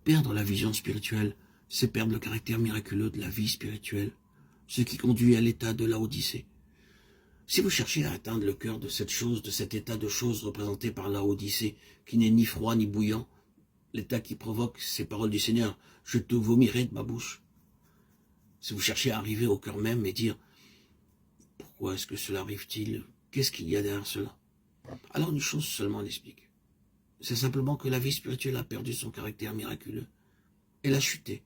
Perdre la vision spirituelle, c'est perdre le caractère miraculeux de la vie spirituelle, ce qui conduit à l'état de Laodicée. Si vous cherchez à atteindre le cœur de cette chose, de cet état de choses représenté par Laodicée, qui n'est ni froid ni bouillant, l'état qui provoque ces paroles du Seigneur, « Je te vomirai de ma bouche ». Si vous cherchez à arriver au cœur même et dire « Pourquoi est-ce que cela arrive-t-il? Qu'est-ce qu'il y a derrière cela ?» Alors une chose seulement l'explique. C'est simplement que la vie spirituelle a perdu son caractère miraculeux. Elle a chuté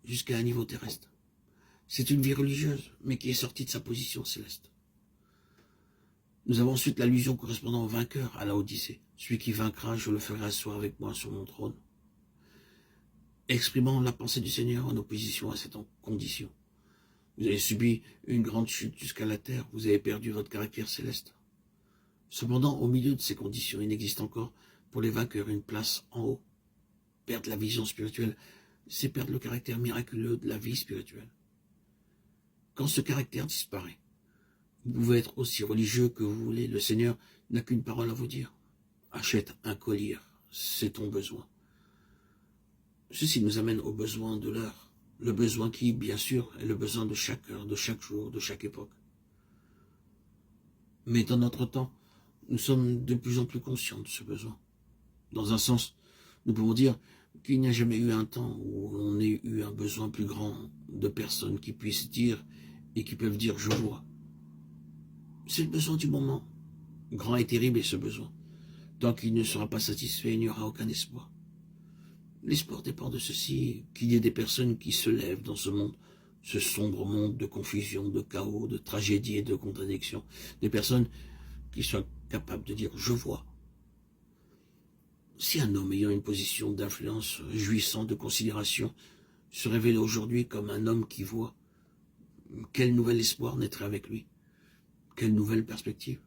jusqu'à un niveau terrestre. C'est une vie religieuse, mais qui est sortie de sa position céleste. Nous avons ensuite l'allusion correspondant au vainqueur à Laodicée. Celui qui vaincra, je le ferai asseoir avec moi sur mon trône. Exprimant la pensée du Seigneur en opposition à cette condition. Vous avez subi une grande chute jusqu'à la terre, vous avez perdu votre caractère céleste. Cependant, au milieu de ces conditions, il n'existe encore pour les vainqueurs une place en haut. Perdre la vision spirituelle, c'est perdre le caractère miraculeux de la vie spirituelle. Quand ce caractère disparaît, vous pouvez être aussi religieux que vous voulez, le Seigneur n'a qu'une parole à vous dire. Achète un collier, c'est ton besoin. Ceci nous amène au besoin de l'heure, le besoin qui, bien sûr, est le besoin de chaque heure, de chaque jour, de chaque époque. Mais dans notre temps, nous sommes de plus en plus conscients de ce besoin. Dans un sens, nous pouvons dire qu'il n'y a jamais eu un temps où on ait eu un besoin plus grand de personnes qui puissent dire et qui peuvent dire « je vois ». C'est le besoin du moment. Grand et terrible est ce besoin. Tant qu'il ne sera pas satisfait, il n'y aura aucun espoir. L'espoir dépend de ceci, qu'il y ait des personnes qui se lèvent dans ce monde, ce sombre monde de confusion, de chaos, de tragédie et de contradiction. Des personnes qui soient capables de dire « je vois ». Si un homme ayant une position d'influence, jouissant de considération, se révèle aujourd'hui comme un homme qui voit, quel nouvel espoir naîtrait avec lui? Quelle nouvelle perspective?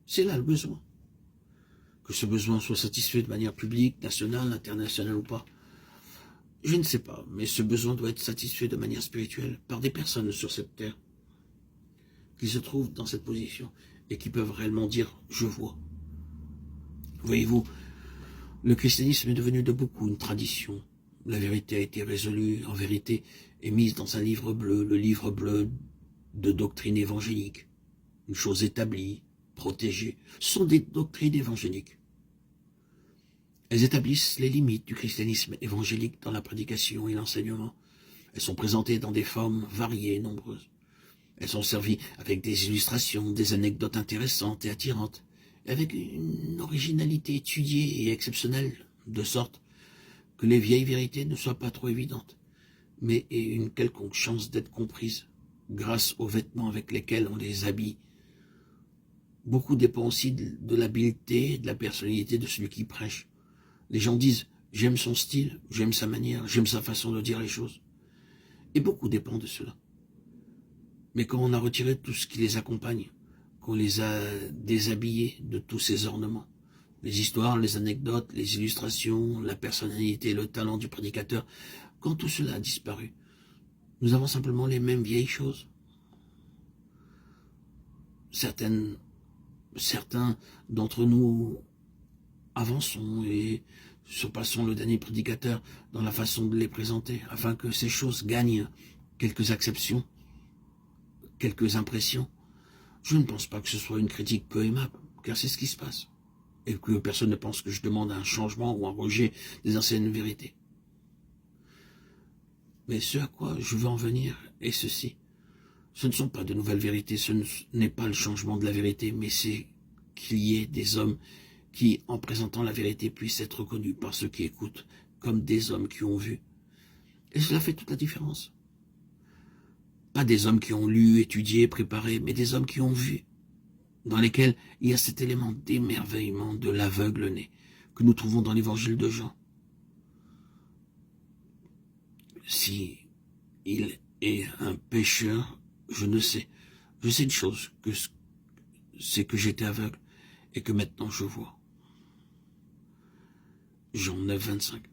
C'est là le besoin. Que ce besoin soit satisfait de manière publique, nationale, internationale ou pas, je ne sais pas, mais ce besoin doit être satisfait de manière spirituelle par des personnes sur cette terre qui se trouvent dans cette position et qui peuvent réellement dire « je vois ». Voyez-vous, le christianisme est devenu de beaucoup une tradition. La vérité a été résolue, en vérité, et mise dans un livre bleu, le livre bleu de doctrine évangélique. Une chose établie, protégée, sont des doctrines évangéliques. Elles établissent les limites du christianisme évangélique dans la prédication et l'enseignement. Elles sont présentées dans des formes variées et nombreuses. Elles sont servies avec des illustrations, des anecdotes intéressantes et attirantes, avec une originalité étudiée et exceptionnelle, de sorte que les vieilles vérités ne soient pas trop évidentes, mais aient une quelconque chance d'être comprises grâce aux vêtements avec lesquels on les habille. Beaucoup dépend aussi de l'habileté et de la personnalité de celui qui prêche. Les gens disent « j'aime son style, j'aime sa manière, j'aime sa façon de dire les choses ». Et beaucoup dépend de cela. Mais quand on a retiré tout ce qui les accompagne, qu'on les a déshabillés de tous ces ornements, les histoires, les anecdotes, les illustrations, la personnalité, le talent du prédicateur, quand tout cela a disparu, nous avons simplement les mêmes vieilles choses. Certains d'entre nous avançons et surpassons le dernier prédicateur dans la façon de les présenter, afin que ces choses gagnent quelques acceptions, quelques impressions. Je ne pense pas que ce soit une critique peu aimable, car c'est ce qui se passe, et que personne ne pense que je demande un changement ou un rejet des anciennes vérités. Mais ce à quoi je veux en venir est ceci. Ce ne sont pas de nouvelles vérités, ce n'est pas le changement de la vérité, mais c'est qu'il y ait des hommes qui, en présentant la vérité, puissent être reconnus par ceux qui écoutent, comme des hommes qui ont vu. Et cela fait toute la différence. Pas des hommes qui ont lu, étudié, préparé, mais des hommes qui ont vu, dans lesquels il y a cet élément d'émerveillement de l'aveugle-né que nous trouvons dans l'évangile de Jean. Si il est un pécheur, je ne sais. Je sais une chose, c'est que j'étais aveugle et que maintenant je vois. Jean 9, 25.